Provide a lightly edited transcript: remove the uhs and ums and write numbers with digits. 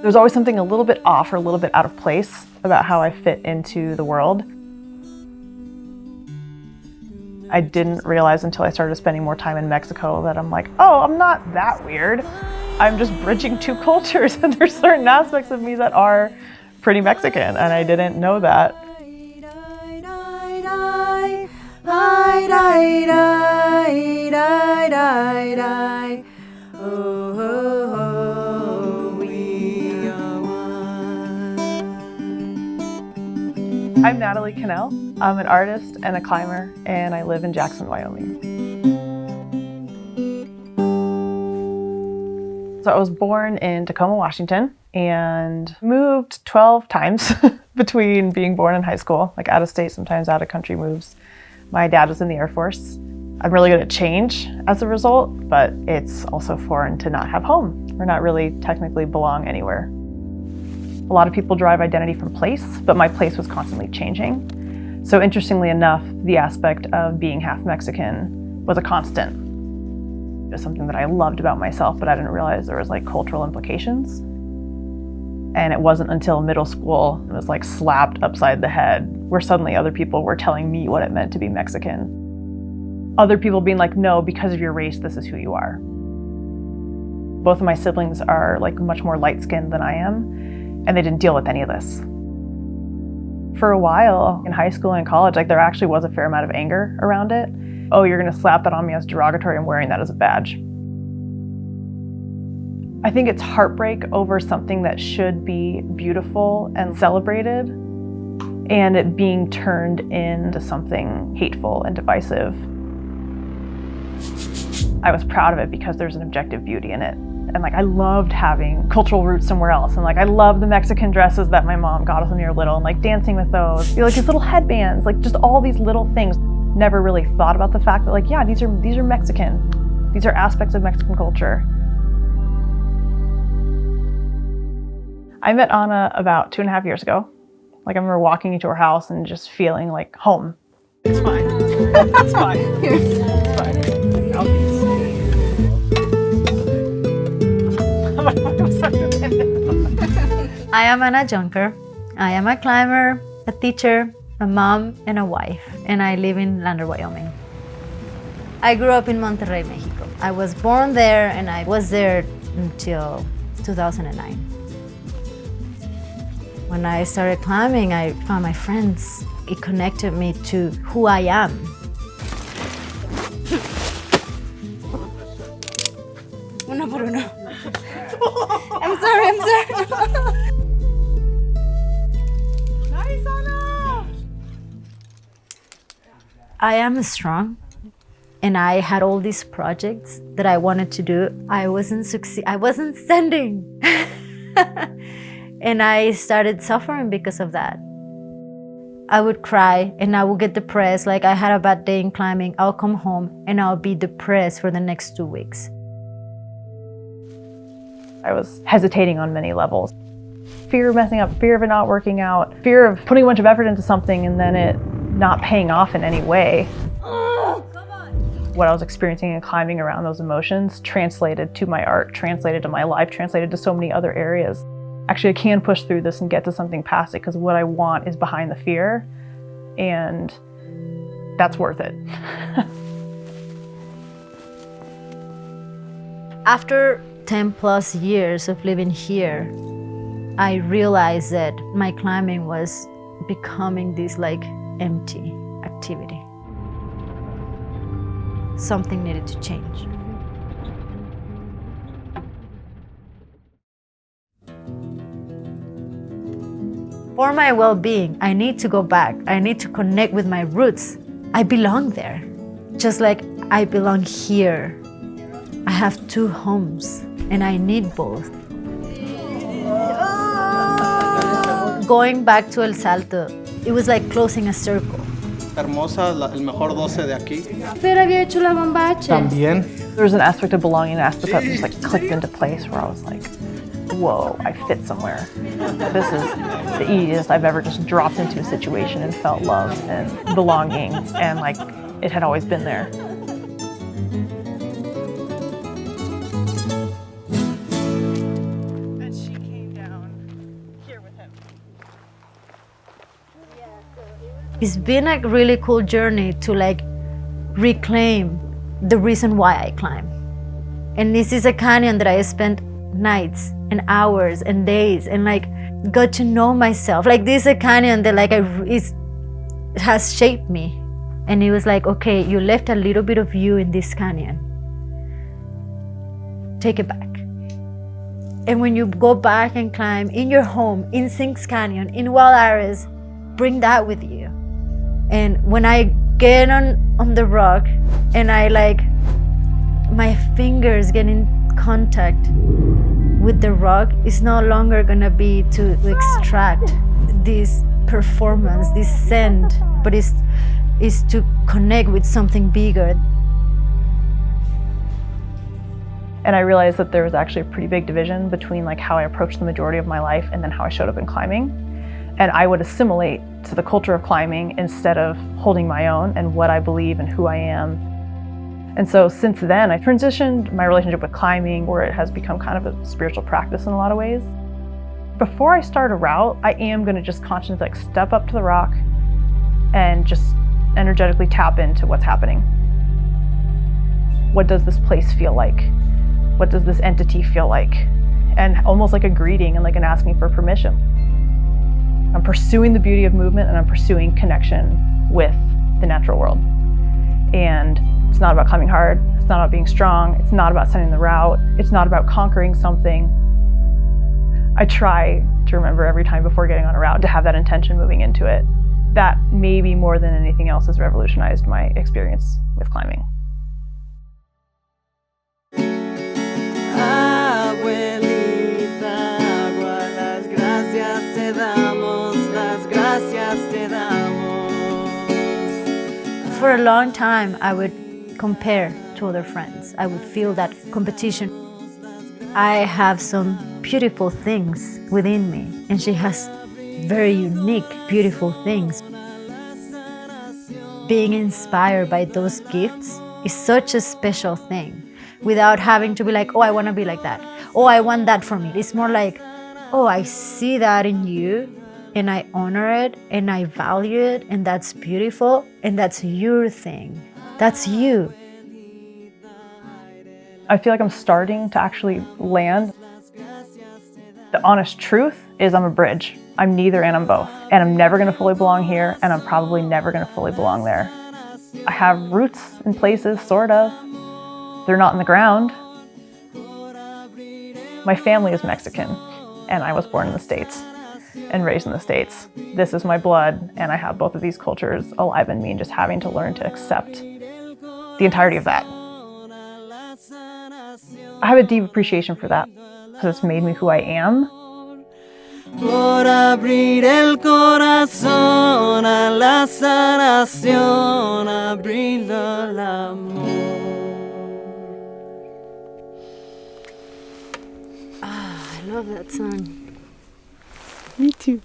There's always something a little bit off or a little bit out of place about how I fit into the world. I didn't realize until I started spending more time in Mexico that I'm like, oh, I'm not that weird. I'm just bridging two cultures, and there's certain aspects of me that are pretty Mexican, and I didn't know that. I'm Natalie Connell. I'm an artist and a climber, and I live in Jackson, Wyoming. So I was born in Tacoma, Washington, and moved 12 times between being born and high school, like out of state, sometimes out of country moves. My dad was in the Air Force. I'm really good at change as a result, but it's also foreign to not have home or not really technically belong anywhere. A lot of people derive identity from place, but my place was constantly changing. So interestingly enough, the aspect of being half Mexican was a constant. It was something that I loved about myself, but I didn't realize there was like cultural implications. And it wasn't until middle school, it was like slapped upside the head, where suddenly other people were telling me what it meant to be Mexican. Other people being like, no, because of your race, this is who you are. Both of my siblings are like much more light-skinned than I am, and they didn't deal with any of this. For a while in high school and college, like there actually was a fair amount of anger around it. Oh, you're gonna slap that on me as derogatory, I'm wearing that as a badge. I think it's heartbreak over something that should be beautiful and celebrated, and it being turned into something hateful and divisive. I was proud of it because there's an objective beauty in it. And like I loved having cultural roots somewhere else, and like I loved the Mexican dresses that my mom got us when we were little, and like dancing with those. You know, like these little headbands, like just all these little things. Never really thought about the fact that like, yeah, these are Mexican. These are aspects of Mexican culture. I met Anna about 2.5 years ago. Like I remember walking into her house and just feeling like home. It's fine. It's fine. It's fine. I'll be I am Anna Junker. I am a climber, a teacher, a mom, and a wife, and I live in Lander, Wyoming. I grew up in Monterrey, Mexico. I was born there, and I was there until 2009. When I started climbing, I found my friends. It connected me to who I am. Uno por uno. I'm sorry. Nice, Anna! I am strong, and I had all these projects that I wanted to do. I wasn't sending. And I started suffering because of that. I would cry and I would get depressed. Like I had a bad day in climbing, I'll come home and I'll be depressed for the next 2 weeks. I was hesitating on many levels. Fear of messing up, fear of it not working out, fear of putting a bunch of effort into something and then it not paying off in any way. What I was experiencing and climbing around those emotions translated to my art, translated to my life, translated to so many other areas. Actually, I can push through this and get to something past it because what I want is behind the fear, and that's worth it. After 10 plus years of living here, I realized that my climbing was becoming this like empty activity. Something needed to change. For my well-being, I need to go back. I need to connect with my roots. I belong there, just like I belong here. I have 2 homes, and I need both. Going back to El Salto, it was like closing a circle. Hermosa, el mejor 12 de aquí. Pero había hecho la bombacha. También. There was an aspect of belonging, an aspect that just like clicked into place where I was like, whoa, I fit somewhere. This is the easiest I've ever just dropped into a situation and felt love and belonging, and like it had always been there. And she came down It's been a really cool journey to like reclaim the reason why I climb. And this is a canyon that I spent nights and hours and days and like got to know myself. Like this is a canyon that like it has shaped me. And it was like, okay, you left a little bit of you in this canyon. Take it back. And when you go back and climb in your home, in Sinks Canyon, in Wild Iris, bring that with you. And when I get on the rock and I like, my fingers get in contact with the rock, it's no longer gonna be to extract this performance, this scent, but it's to connect with something bigger. And I realized that there was actually a pretty big division between like how I approached the majority of my life and then how I showed up in climbing. And I would assimilate to the culture of climbing instead of holding my own and what I believe and who I am. And so since then, I transitioned my relationship with climbing, where it has become kind of a spiritual practice in a lot of ways. Before I start a route, I am gonna just consciously like step up to the rock and just energetically tap into what's happening. What does this place feel like? What does this entity feel like? And almost like a greeting and like an asking for permission. I'm pursuing the beauty of movement and I'm pursuing connection with the natural world. And it's not about climbing hard, it's not about being strong, it's not about setting the route, it's not about conquering something. I try to remember every time before getting on a route to have that intention moving into it. That maybe more than anything else has revolutionized my experience with climbing. For a long time, I would compare to other friends. I would feel that competition. I have some beautiful things within me, and she has very unique, beautiful things. Being inspired by those gifts is such a special thing, without having to be like, oh, I want to be like that. Oh, I want that for me. It's more like, oh, I see that in you, and I honor it, and I value it, and that's beautiful, and that's your thing. That's you. I feel like I'm starting to actually land. The honest truth is I'm a bridge. I'm neither and I'm both. And I'm never gonna fully belong here, and I'm probably never gonna fully belong there. I have roots in places, sort of. They're not in the ground. My family is Mexican, and I was born in the States and raised in the States. This is my blood, and I have both of these cultures alive in me, and just having to learn to accept the entirety of that. I have a deep appreciation for that, because it's made me who I am. Por abrir el corazón a la sanación, abriendo el amor. I love that song. Me too.